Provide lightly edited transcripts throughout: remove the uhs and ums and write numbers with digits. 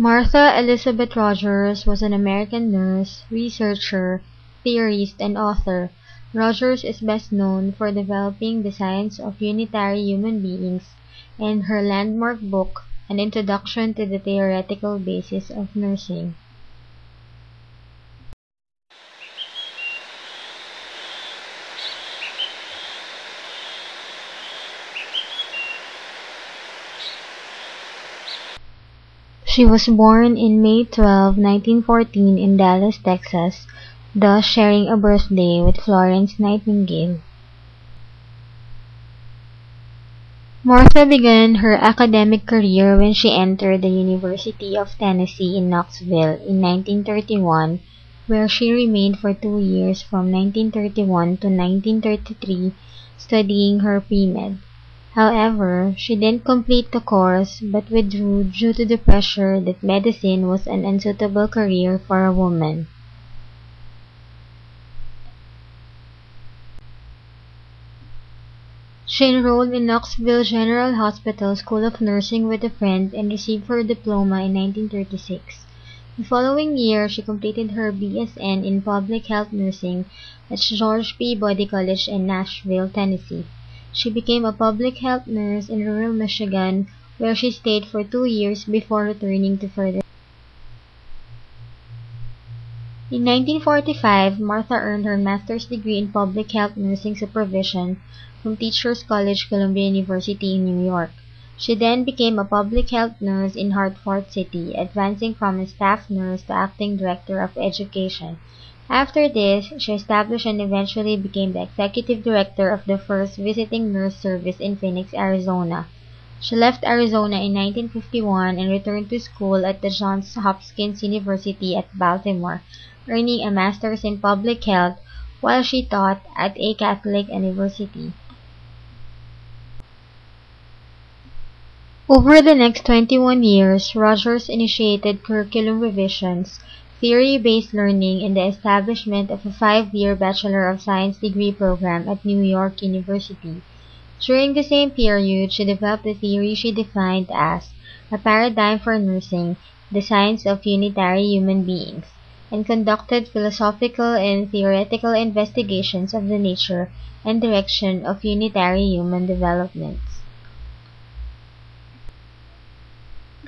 Martha Elizabeth Rogers was an American nurse, researcher, theorist, and author. Rogers is best known for developing the science of unitary human beings and her landmark book, An Introduction to the Theoretical Basis of Nursing. She was born in May 12, 1914 in Dallas, Texas, thus sharing a birthday with Florence Nightingale. Martha began her academic career when she entered the University of Tennessee in Knoxville in 1931, where she remained for 2 years from 1931 to 1933 studying her pre-med. However, she didn't complete the course but withdrew due to the pressure that medicine was an unsuitable career for a woman. She enrolled in Knoxville General Hospital School of Nursing with a friend and received her diploma in 1936. The following year, she completed her BSN in Public Health Nursing at George Peabody College in Nashville, Tennessee. She became a public health nurse in rural Michigan, where she stayed for 2 years before returning to further. In 1945, Martha earned her master's degree in public health nursing supervision from Teachers College, Columbia University in New York. She then became a public health nurse in Hartford City, advancing from a staff nurse to acting director of education. After this, she established and eventually became the executive director of the first visiting nurse service in Phoenix, Arizona. She left Arizona in 1951 and returned to school at the Johns Hopkins University at Baltimore, earning a master's in public health while she taught at a Catholic university. Over the next 21 years, Rogers initiated curriculum revisions, theory-based learning, and the establishment of a 5-year Bachelor of Science degree program at New York University. During the same period, she developed the theory she defined as a paradigm for nursing, the science of unitary human beings, and conducted philosophical and theoretical investigations of the nature and direction of unitary human developments.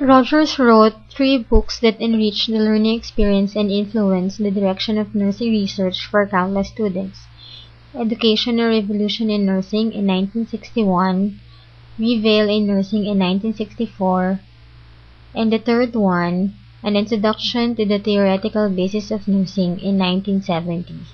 Rogers wrote 3 books that enriched the learning experience and influenced the direction of nursing research for countless students. Educational Revolution in Nursing in 1961, Reveal in Nursing in 1964, and the third one, An Introduction to the Theoretical Basis of Nursing in 1970.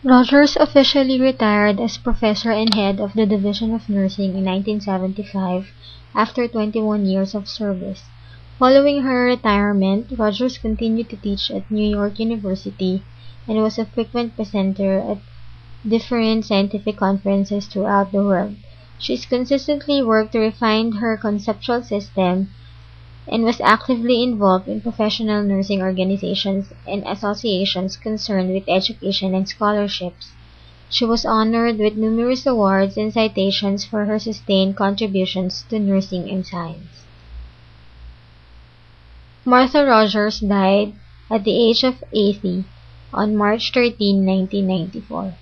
Rogers officially retired as professor and head of the Division of Nursing in 1975 after 21 years of service. Following her retirement, Rogers continued to teach at New York University and was a frequent presenter at different scientific conferences throughout the world. She's consistently worked to refine her conceptual system and was actively involved in professional nursing organizations and associations concerned with education and scholarships. She was honored with numerous awards and citations for her sustained contributions to nursing and science. Martha Rogers died at the age of 80 on March 13, 1994.